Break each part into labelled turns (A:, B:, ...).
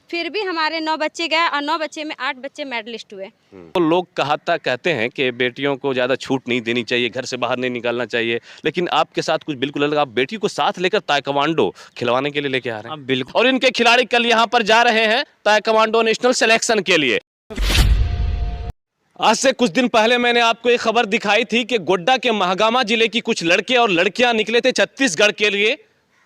A: फिर भी हमारे 9 बच्चे गए और 9 बच्चे में 8 बच्चे मेडलिस्ट हुए।
B: तो लोग कहते हैं कि बेटियों को ज़्यादा छूट नहीं देनी चाहिए, घर से बाहर नहीं निकालना चाहिए, लेकिन आपके साथ कुछ बिल्कुल अलग। आप बेटी को साथ लेकर ताइक्वांडो खिलवाने के लिए लेके आ रहे हैं।
C: बिल्कुल।
B: और इनके खिलाड़ी कल यहाँ पर जा रहे हैं ताइक्वांडो नेशनल सिलेक्शन के लिए। आज से कुछ दिन पहले मैंने आपको एक खबर दिखाई थी कि गोड्डा के महागामा जिले की कुछ लड़के और लड़कियां निकले थे छत्तीसगढ़ के लिए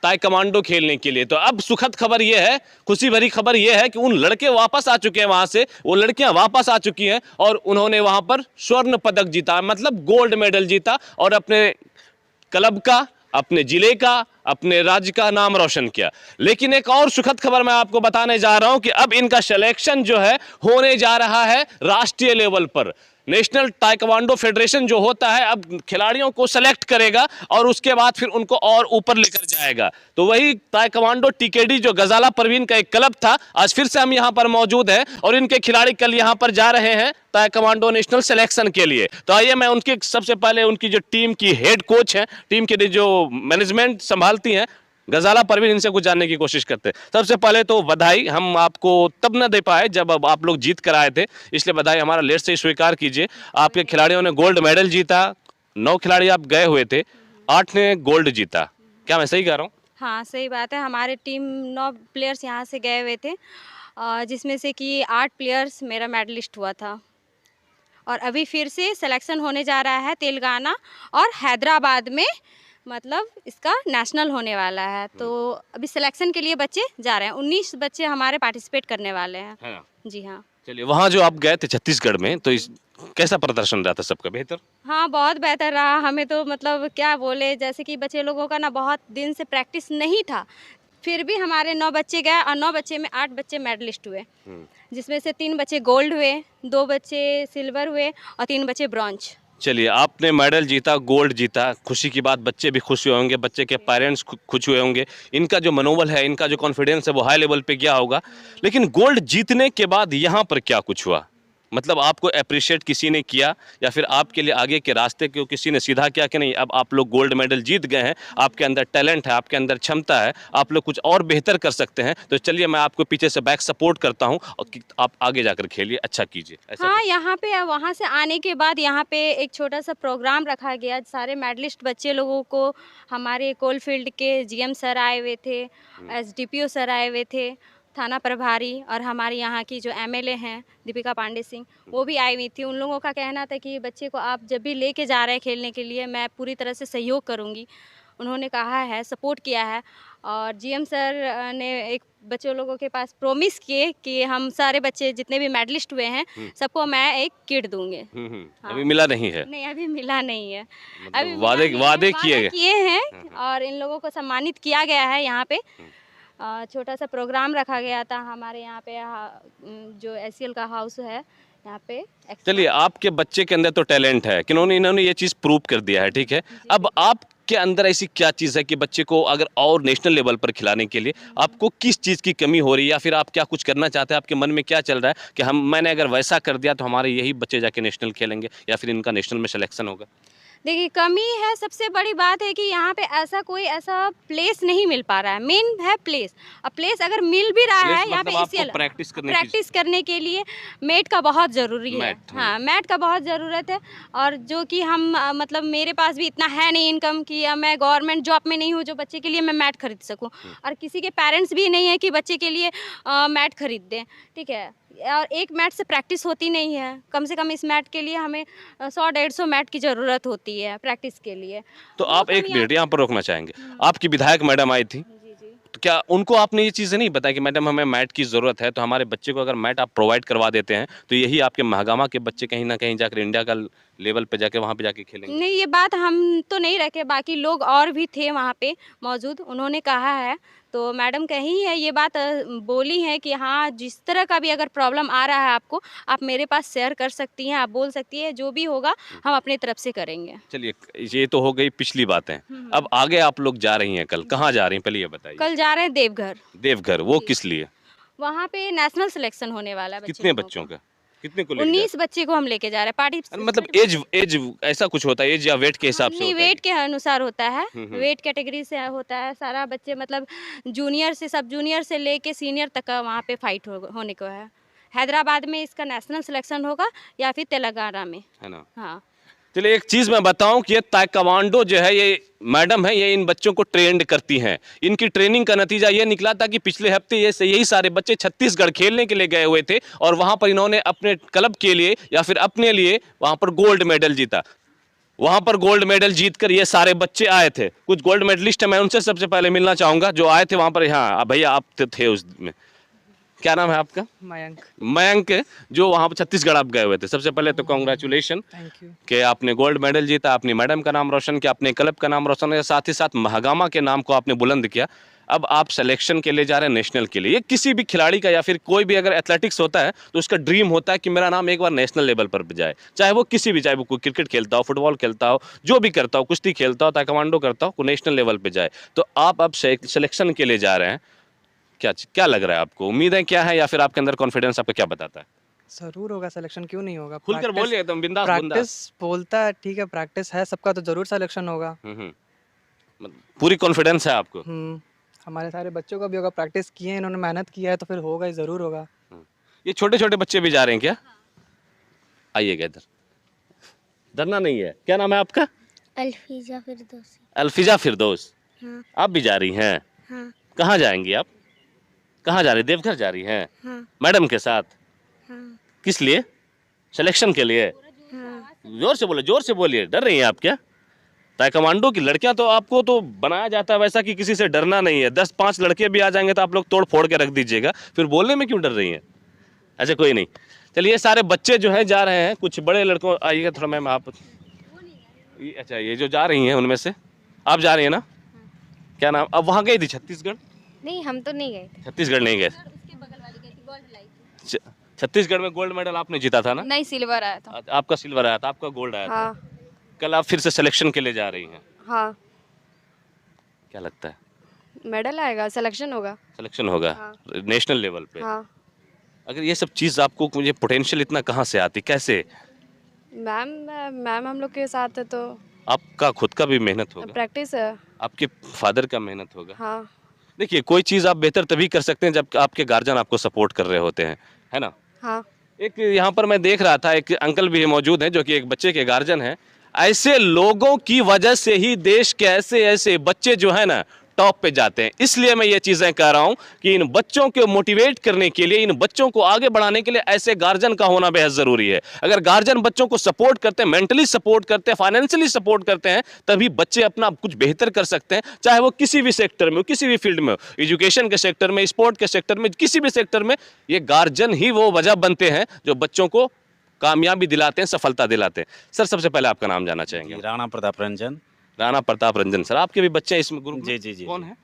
B: ताइक्वांडो खेलने के लिए। तो अब सुखद खबर यह है, खुशी भरी खबर यह है कि उन लड़के वापस आ चुके हैं वहां से, वो लड़कियां वापस आ चुकी हैं और उन्होंने वहां पर स्वर्ण पदक जीता, मतलब गोल्ड मेडल जीता और अपने क्लब का, अपने जिले का, अपने राज्य का नाम रोशन किया। लेकिन एक और सुखद खबर मैं आपको बताने जा रहा हूं कि अब इनका सिलेक्शन जो है होने जा रहा है राष्ट्रीय लेवल पर। नेशनल ताइक्वांडो फेडरेशन जो होता है अब खिलाड़ियों को सेलेक्ट करेगा और उसके बाद फिर उनको और ऊपर लेकर जाएगा। तो वही ताइक्वांडो टीकेडी जो गजाला परवीन का एक क्लब था, आज फिर से हम यहाँ पर मौजूद हैं और इनके खिलाड़ी कल यहाँ पर जा रहे हैं ताइक्वांडो नेशनल सिलेक्शन के लिए। तो आइए मैं उनके सबसे पहले उनकी जो टीम की हेड कोच हैं, टीम के जो मैनेजमेंट संभालती हैं गजाला परवीन, इनसे कुछ जानने की कोशिश करते हैं। सबसे पहले तो बधाई, हम आपको तब न दे पाए जब अब आप लोग जीत कर आए थे, इसलिए बधाई हमारा लेट से ही स्वीकार कीजिए। आपके खिलाड़ियों ने गोल्ड मेडल जीता, 9 खिलाड़ी आप गए हुए थे, 8 ने गोल्ड जीता, क्या मैं सही कह रहा हूँ?
A: हाँ, सही बात है। हमारे टीम 9 प्लेयर्स यहाँ से गए हुए थे, जिसमें से कि 8 प्लेयर्स मेरा मेडलिस्ट हुआ था। और अभी फिर से सिलेक्शन होने जा रहा है तेलंगाना और हैदराबाद में, मतलब इसका नेशनल होने वाला है। तो अभी सिलेक्शन के लिए बच्चे जा रहे हैं, 19 बच्चे हमारे पार्टिसिपेट करने वाले हैं।
B: हाँ।
A: जी हाँ।
B: चलिए, वहाँ जो आप गए थे छत्तीसगढ़ में, तो कैसा प्रदर्शन रहा था सबका? बेहतर?
A: हाँ, बहुत बेहतर रहा। हमें तो मतलब क्या बोले, जैसे कि बच्चे लोगों का ना बहुत दिन से प्रैक्टिस नहीं था, फिर भी हमारे 9 बच्चे गए और 9 बच्चे में 8 बच्चे मेडलिस्ट हुए, जिसमें से 3 बच्चे गोल्ड हुए, 2 बच्चे सिल्वर हुए और 3 बच्चे ब्रॉन्ज।
B: चलिए, आपने मेडल जीता, गोल्ड जीता, खुशी की बात, बच्चे भी खुश हुए होंगे, बच्चे के पेरेंट्स खुश हुए होंगे, इनका जो मनोबल है, इनका जो कॉन्फिडेंस है वो हाई लेवल पे गया होगा। लेकिन गोल्ड जीतने के बाद यहाँ पर क्या कुछ हुआ? मतलब आपको अप्रिशिएट किसी ने किया या फिर आपके लिए आगे के रास्ते को किसी ने सीधा किया कि नहीं अब आप लोग गोल्ड मेडल जीत गए हैं, आपके अंदर टैलेंट है, आपके अंदर क्षमता है, आप लोग कुछ और बेहतर कर सकते हैं, तो चलिए मैं आपको पीछे से बैक सपोर्ट करता हूं और आप आगे जाकर खेलिए, अच्छा कीजिए, ऐसा?
A: हाँ, यहाँ पे वहाँ से आने के बाद यहाँ पे एक छोटा सा प्रोग्राम रखा गया। सारे मेडलिस्ट बच्चे लोगों को हमारे कोलफील्ड के जीएम सर आए हुए थे, एसडीपीओ सर आए हुए थे, थाना प्रभारी और हमारे यहाँ की जो एमएलए हैं दीपिका पांडे सिंह, वो भी आई हुई थी। उन लोगों का कहना था कि बच्चे को आप जब भी लेके जा रहे हैं खेलने के लिए, मैं पूरी तरह से सहयोग करूँगी। उन्होंने कहा है, सपोर्ट किया है। और जीएम सर ने एक बच्चों लोगों के पास प्रॉमिस किए कि हम सारे बच्चे जितने भी मेडलिस्ट हुए हैं सबको मैं एक किट दूंगे। हाँ।
B: अभी मिला नहीं है?
A: नहीं, अभी मिला नहीं है।
B: मतलब
A: अभी
B: वादे
A: किए हैं और इन लोगों को सम्मानित किया गया है। यहाँ पे छोटा सा प्रोग्राम रखा गया था हमारे यहाँ पे, जो एसीएल का हाउस है यहाँ पे।
B: चलिए, आपके बच्चे के अंदर तो टैलेंट है कि इन्होंने ये चीज़ प्रूव कर दिया है, ठीक है। अब आपके अंदर ऐसी क्या चीज़ है कि बच्चे को अगर और नेशनल लेवल पर खिलाने के लिए आपको किस चीज़ की कमी हो रही है या फिर आप क्या कुछ करना चाहते हैं? आपके मन में क्या चल रहा है कि मैंने अगर वैसा कर दिया तो हमारे यही बच्चे जाके नेशनल खेलेंगे या फिर इनका नेशनल में सिलेक्शन होगा?
A: देखिए, कमी है, सबसे बड़ी बात है कि यहाँ पे ऐसा प्लेस नहीं मिल पा रहा है। मेन है प्लेस। अब प्लेस अगर मिल भी रहा है यहाँ पे,
B: मतलब
A: प्रैक्टिस करने के लिए मैट का बहुत ज़रूरी है। हाँ, मैट का बहुत ज़रूरत है। और जो कि हम मतलब मेरे पास भी इतना है नहीं इनकम कि मैं गवर्नमेंट जॉब में नहीं हूँ जो बच्चे के लिए मैं मैट खरीद सकूँ, और किसी के पेरेंट्स भी नहीं है कि बच्चे के लिए मैट खरीद दें, ठीक है। और एक मैट से प्रैक्टिस होती नहीं है, कम से कम इस मैट के लिए हमें 100-150 मैट की ज़रूरत होती है प्रैक्टिस के लिए।
B: तो आप एक मिनट यहाँ पर रोकना चाहेंगे, आपकी विधायक मैडम आई थी, तो क्या उनको आपने ये चीज़ें नहीं बताया कि मैडम हमें मैट की ज़रूरत है, तो हमारे बच्चे को अगर मैट आप प्रोवाइड करवा देते हैं तो यही आपके महागामा के बच्चे कहीं ना कहीं जाकर इंडिया का लेवल पे जाके वहाँ पे जाके खेलेंगे?
A: नहीं, ये बात हम तो नहीं रखे, बाकी लोग और भी थे वहाँ पे मौजूद, उन्होंने कहा है। तो मैडम कही है ये बात, बोली है कि हाँ, जिस तरह का भी अगर प्रॉब्लम आ रहा है आपको, आप मेरे पास शेयर कर सकती हैं, आप बोल सकती है, जो भी होगा हम अपनी तरफ से करेंगे।
B: चलिए, ये तो हो गई पिछली बातें। अब आगे आप लोग जा रही हैं, कल कहाँ जा रही हैं पहले ये बताइए?
A: कल जा रहे हैं देवघर।
B: देवघर, वो किस लिए?
A: वहाँ पे नेशनल सिलेक्शन होने वाला है।
B: कितने बच्चों का? कितने को लेके जा रहे
A: 19 बच्चे को हम लेके जा रहे हैं पार्टी।
B: हैं? मतलब एज ऐसा कुछ होता है, एज या वेट के हिसाब से
A: नहीं,
B: होता है
A: वेट के अनुसार होता है,
B: हम्म।
A: वेट कैटेगरी से होता है सारा बच्चे, मतलब जूनियर से सब जूनियर से लेके सीनियर तक का वहाँ पे फाइट होने को है। हैदराबाद में इसका नेशनल सिलेक्शन होगा या फिर तेलंगाना में।
B: है ना?
A: हाँ,
B: चलिए एक चीज मैं बताऊं कि ये ताइक्वांडो जो है, ये मैडम है, ये इन बच्चों को ट्रेंड करती हैं। इनकी ट्रेनिंग का नतीजा ये निकला था कि पिछले हफ्ते यही सारे बच्चे छत्तीसगढ़ खेलने के लिए गए हुए थे और वहां पर इन्होंने अपने क्लब के लिए या फिर अपने लिए वहां पर गोल्ड मेडल जीता। वहां पर गोल्ड मेडल जीतकर ये सारे बच्चे आए थे। कुछ गोल्ड मेडलिस्ट है, मैं उनसे सबसे पहले मिलना चाहूंगा जो आए थे वहां पर। हाँ भैया, आप थे उसमें। क्या नाम है आपका?
C: मयंक।
B: मयंक, जो वहां पर छत्तीसगढ़ आप गए हुए थे। सबसे पहले तो कॉन्ग्रेचुलेशन
C: थैंक यू।
B: कि आपने गोल्ड मेडल जीता, अपनी मैडम का नाम रोशन किया, अपने क्लब का नाम रोशन किया, साथ ही साथ महागामा के नाम को आपने बुलंद किया। अब आप सिलेक्शन के लिए जा रहे हैं नेशनल के लिए। ये किसी भी खिलाड़ी का या फिर कोई भी अगर एथलेटिक्स होता है तो उसका ड्रीम होता है कि मेरा नाम एक बार नेशनल लेवल पर जाए, चाहे वो किसी भी, चाहे वो कोई क्रिकेट खेलता हो, फुटबॉल खेलता हो, जो भी करता हो, कुश्ती खेलता हो, ताइक्वांडो करता हो, वो नेशनल लेवल पे जाए। तो आप अब सिलेक्शन के लिए जा रहे हैं। क्या लग रहा है आपको? उम्मीदें क्या है या फिर आपके अंदर कॉन्फिडेंस आपका क्या बताता है?
C: जरूर होगा सिलेक्शन, क्यों नहीं होगा।
B: खुलकर बोलिए एकदम बिंदास
C: प्रैक्टिस बोलता है, ठीक है, प्रैक्टिस है सबका तो जरूर सिलेक्शन होगा।
B: पूरी कॉन्फिडेंस है आपको?
C: हमारे सारे बच्चों का भी होगा, प्रैक्टिस किए हैं इन्होंने, मेहनत किया है तो फिर होगा ही, जरूर होगा।
B: ये छोटे छोटे बच्चे भी जा रहे हैं क्या? आइएगा इधर, डरना नहीं है। क्या नाम है आपका?
D: अल्फीजा फिरदौसी।
B: अल्फिजा फिरदौस।
D: हाँ
B: आप भी जा रही हैं?
D: हाँ
B: कहाँ जाएंगी आप? कहाँ जा रही? देवघर जा रही हैं
D: हाँ
B: मैडम के साथ?
D: हाँ
B: किस लिए? सिलेक्शन के लिए?
D: हाँ।
B: जोर से बोले, जोर से बोलिए। डर रही हैं आप क्या? ताइक्वांडो की लड़कियां तो आपको तो बनाया जाता है वैसा कि किसी से डरना नहीं है। 10-5 लड़के भी आ जाएंगे तो आप लोग तोड़ फोड़ के रख दीजिएगा, फिर बोलने में क्यों डर रही हैं? अच्छा कोई नहीं, चलिए सारे बच्चे जो हैं जा रहे हैं। कुछ बड़े लड़कों, आइएगा थोड़ा मैम आप। अच्छा ये जो जा रही हैं उनमें से आप जा रही हैं ना? क्या नाम? अब वहाँ गई थी छत्तीसगढ़?
D: नहीं, हम तो नहीं गए थे।
B: छत्तीसगढ़ नहीं गए? छत्तीसगढ़ में गोल्ड मेडल आपने जीता था ना?
D: नहीं, सिल्वर आया था।
B: आपका सिल्वर आया था, आपका गोल्ड आया था।
D: हाँ
B: कल आप फिर से सिलेक्शन के लिए जा रही हैं।
D: हाँ,
B: क्या लगता है
D: मेडल आएगा, सिलेक्शन होगा।
B: सिलेक्शन होगा
D: हाँ।
B: नेशनल लेवल पे?
D: हाँ,
B: अगर ये सब चीज़ आपको, मुझे पोटेंशियल इतना कहाँ से आती, कैसे?
D: मैम हम लोग के साथ है तो
B: आपका खुद का भी मेहनत होगा,
D: प्रैक्टिस है।
B: आपके फादर का मेहनत होगा।
D: हाँ
B: देखिए कोई चीज़ आप बेहतर तभी कर सकते हैं जब आपके गार्जियन आपको सपोर्ट कर रहे होते हैं, है ना?
D: हाँ।
B: एक यहाँ पर मैं देख रहा था, एक अंकल भी मौजूद हैं जो कि एक बच्चे के गार्जियन हैं। ऐसे लोगों की वजह से ही देश के ऐसे ऐसे बच्चे जो है ना टॉप पे जाते हैं। इसलिए मैं ये चीज़ें कह रहा हूँ कि इन बच्चों को मोटिवेट करने के लिए, इन बच्चों को आगे बढ़ाने के लिए ऐसे गार्जियन का होना बेहद ज़रूरी है। अगर गार्जियन बच्चों को सपोर्ट करते हैं, मेंटली सपोर्ट करते हैं, फाइनेंशियली सपोर्ट करते हैं, तभी बच्चे अपना कुछ बेहतर कर सकते हैं, चाहे वो किसी भी सेक्टर में हो, किसी भी फील्ड में हो, एजुकेशन के सेक्टर में, स्पोर्ट के सेक्टर में, किसी भी सेक्टर में। ये गार्जियन ही वो वजह बनते हैं जो बच्चों को कामयाबी दिलाते हैं, सफलता दिलाते हैं। सर सबसे पहले आपका नाम जानना चाहेंगे?
E: राणा प्रताप रंजन।
B: राणा प्रताप रंजन। सर आपके भी बच्चे हैं इसमें ग्रुप में?
E: जी जी जी।
B: कौन है?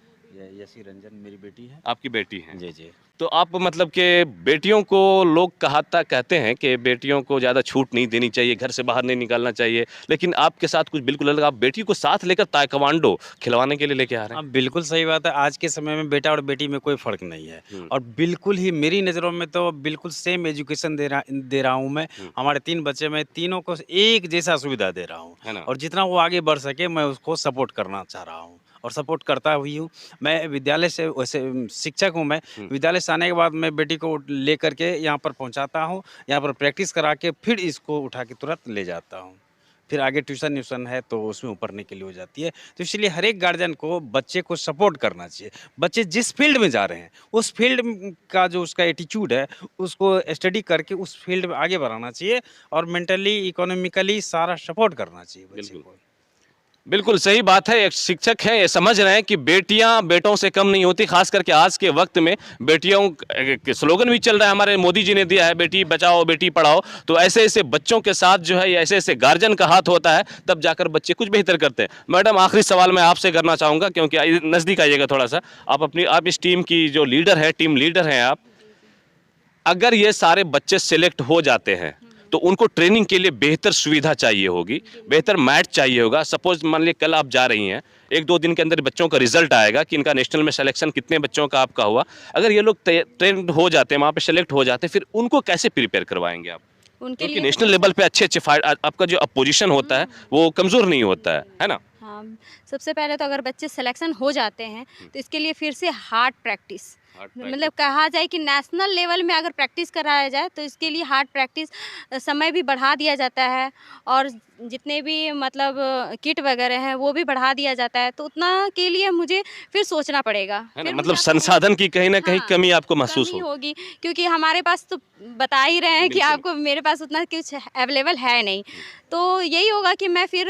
E: यसी रंजन मेरी बेटी है।
B: आपकी बेटी है?
E: जी जी।
B: तो आप मतलब कि बेटियों को लोग कहते हैं कि बेटियों को ज़्यादा छूट नहीं देनी चाहिए, घर से बाहर नहीं निकालना चाहिए, लेकिन आपके साथ कुछ बिल्कुल अलग। आप बेटी को साथ लेकर ताइक्वांडो खिलवाने के लिए लेके आ रहे हैं।
E: हाँ बिल्कुल सही बात है। आज के समय में बेटा और बेटी में कोई फ़र्क नहीं है और बिल्कुल ही मेरी नज़रों में तो बिल्कुल सेम एजुकेशन दे रहा हूँ मैं। हमारे 3 बच्चे, मैं तीनों को एक जैसा सुविधा दे रहा
B: है ना?
E: हूँ और जितना वो आगे बढ़ सके मैं उसको सपोर्ट करना चाह रहा हूँ और सपोर्ट करता हुई हूँ। मैं विद्यालय से, वैसे शिक्षक हूँ मैं, विद्यालय से आने के बाद मैं बेटी को लेकर के यहाँ पर पहुँचाता हूँ, यहाँ पर प्रैक्टिस करा के फिर इसको उठा के तुरंत ले जाता हूँ। फिर आगे ट्यूशन है तो उसमें पढ़ने के लिए हो जाती है। तो इसलिए हर एक गार्जियन को बच्चे को सपोर्ट करना चाहिए। बच्चे जिस फील्ड में जा रहे हैं उस फील्ड का जो उसका एटीट्यूड है उसको स्टडी करके उस फील्ड में आगे बढ़ाना चाहिए और मेंटली, इकोनॉमिकली सारा सपोर्ट करना चाहिए बच्चे को।
B: बिल्कुल सही बात है। एक शिक्षक हैं, ये समझ रहे हैं कि बेटियां बेटों से कम नहीं होती, खास करके आज के वक्त में। बेटियों स्लोगन भी चल रहा है, हमारे मोदी जी ने दिया है, बेटी बचाओ बेटी पढ़ाओ। तो ऐसे ऐसे बच्चों के साथ जो है, ऐसे ऐसे गार्जियन का हाथ होता है, तब जाकर बच्चे कुछ बेहतर करते हैं। मैडम आखिरी सवाल मैं आपसे करना चाहूँगा, क्योंकि नज़दीक आइएगा थोड़ा सा। आप इस टीम की जो लीडर है, टीम लीडर हैं आप। अगर ये सारे बच्चे सिलेक्ट हो जाते हैं तो उनको ट्रेनिंग के लिए बेहतर सुविधा चाहिए होगी, बेहतर मैट चाहिए होगा। सपोज मान लीजिए कल आप जा रही हैं, 1-2 दिन के अंदर बच्चों का रिजल्ट आएगा कि इनका नेशनल में सिलेक्शन कितने बच्चों का आपका हुआ। अगर ये लोग ट्रेंड हो जाते हैं, वहाँ पे सेलेक्ट हो जाते हैं, फिर उनको कैसे प्रिपेयर करवाएंगे आप?
A: उनके
B: क्योंकि
A: लिए
B: नेशनल लेवल पे अच्छे आपका जो अपोजिशन होता है वो कमज़ोर नहीं होता है ना?
A: हाँ, सबसे पहले तो अगर बच्चे सिलेक्शन हो जाते हैं तो इसके लिए फिर से हार्ड प्रैक्टिस, मतलब कहा जाए कि नेशनल लेवल में अगर प्रैक्टिस कराया जाए तो इसके लिए हार्ड प्रैक्टिस समय भी बढ़ा दिया जाता है, और जितने भी मतलब किट वगैरह हैं वो भी बढ़ा दिया जाता है, तो उतना के लिए मुझे फिर सोचना पड़ेगा,
B: है ना?
A: फिर
B: मतलब
A: मुझे
B: संसाधन की कहीं ना कहीं
A: हाँ,
B: कमी आपको महसूस
A: कमी
B: हो।
A: होगी, क्योंकि हमारे पास तो बता ही रहे हैं कि
B: बिल्कुल।
A: आपको, मेरे पास उतना कुछ अवेलेबल है नहीं। तो यही होगा कि मैं फिर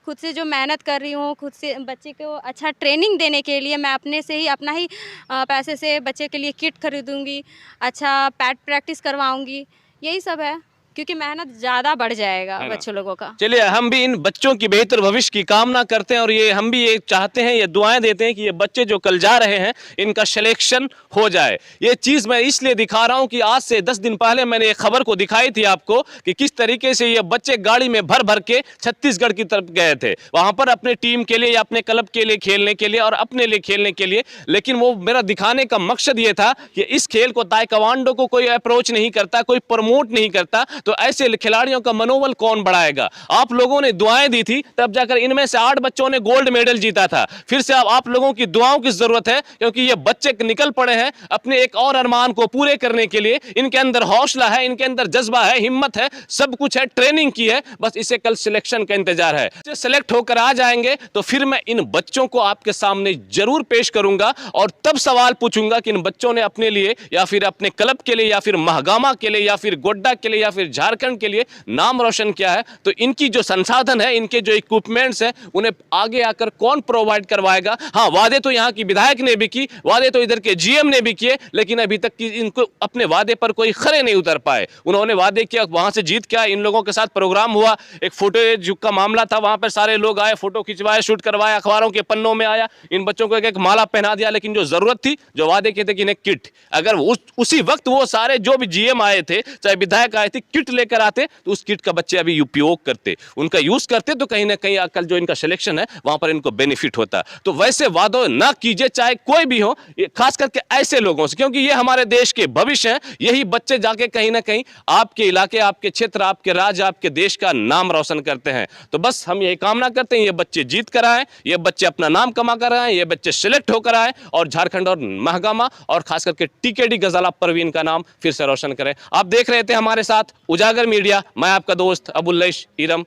A: खुद से जो मेहनत कर रही हूँ, खुद से बच्चे को अच्छा ट्रेनिंग देने के लिए मैं अपने से ही अपना ही पैसे से बच्चे के लिए किट खरीदूँगी, अच्छा पैड प्रैक्टिस करवाऊँगी, यही सब है, क्योंकि मेहनत ज़्यादा बढ़ जाएगा
B: है ना?
A: बच्चों लोगों का।
B: चलिए, हम भी इन बच्चों की बेहतर भविष्य की कामना करते हैं, और ये हम भी ये चाहते हैं, ये दुआएं देते हैं कि ये बच्चे जो कल जा रहे हैं इनका सिलेक्शन हो जाए। ये चीज़ मैं इसलिए दिखा रहा हूं कि आज से 10 दिन पहले मैंने एक खबर को दिखाई थी आपको कि किस तरीके से ये बच्चे गाड़ी में भर भर के छत्तीसगढ़ की तरफ गए थे, वहां पर अपने टीम के लिए या अपने क्लब के लिए खेलने के लिए और अपने लिए खेलने के लिए। लेकिन वो मेरा दिखाने का मकसद ये था कि इस खेल को, ताइक्वांडो को कोई अप्रोच नहीं करता, कोई प्रमोट नहीं करता, तो ऐसे खिलाड़ियों का मनोबल कौन बढ़ाएगा? आप लोगों ने दुआएं दी थी, तब जाकर इनमें से 8 बच्चों ने गोल्ड मेडल जीता था। फिर से अब आप लोगों की दुआओं की जरूरत है, क्योंकि ये बच्चे निकल पड़े हैं अपने एक और अरमान को पूरे करने के लिए। इनके अंदर हौसला है, इनके अंदर जज्बा है, हिम्मत है, सब कुछ है, ट्रेनिंग की है, बस इसे कल सिलेक्शन का इंतजार है। सिलेक्ट होकर आ जाएंगे तो फिर मैं इन बच्चों को आपके सामने जरूर पेश करूंगा, और तब सवाल पूछूंगा कि इन बच्चों ने अपने लिए या फिर अपने क्लब के लिए या फिर महागामा के लिए या फिर गोड्डा के लिए या फिर झारखंड के लिए नाम रोशन किया है। तो इनकी जो संसाधन है, इनके जो इक्विपमेंट्स हैं, उन्हें आगे आकर कौन प्रोवाइड करवाएगा? हाँ, वादे तो यहाँ की विधायक ने भी की, वादे तो इधर के जीएम ने भी किए, लेकिन अभी तक की इनको अपने वादे पर कोई खरे नहीं उतर पाए। उन्होंने वादे किया, वहां से जीत के इन लोगों के साथ प्रोग्राम हुआ, एक फोटो का मामला था, वहां पर सारे लोग आए, फोटो खिंचवाए, शूट करवाए, अखबारों के पन्नों में आया, इन बच्चों को एक एक माला पहना दिया। लेकिन जो जरूरत थी, जो वादे किए थे कि इन्हें किट, अगर उसी वक्त वो सारे जो भी जीएम आए थे, चाहे विधायक आए थे, किट लेकर आते तो उस किट का बच्चे अभी उपयोग करते, उनका यूज करते, तो कहीं ना कहीं कल जो इनका सिलेक्शन है वहां पर इनको बेनिफिट होता। तो वैसे वादों ना कीजिए, चाहे कोई भी हो, खास करके ऐसे लोगों से, क्योंकि ये हमारे देश के भविष्य हैं। यही बच्चे जाके कहीं ना कहीं आपके इलाके, आपके क्षेत्र, आपके राज्य, आपके देश का नाम रोशन करते हैं। तो बस हम यही कामना करते हैं, ये बच्चे जीत कर आए, ये बच्चे अपना नाम कमा कर आए, ये बच्चे सिलेक्ट होकर आए, और झारखंड और महागामा और खास करके टीकेडी गजाला परवीन का नाम फिर से रोशन करें। आप देख रहे थे हमारे साथ उजागर मीडिया, मैं आपका दोस्त अबुल्लैश इरम।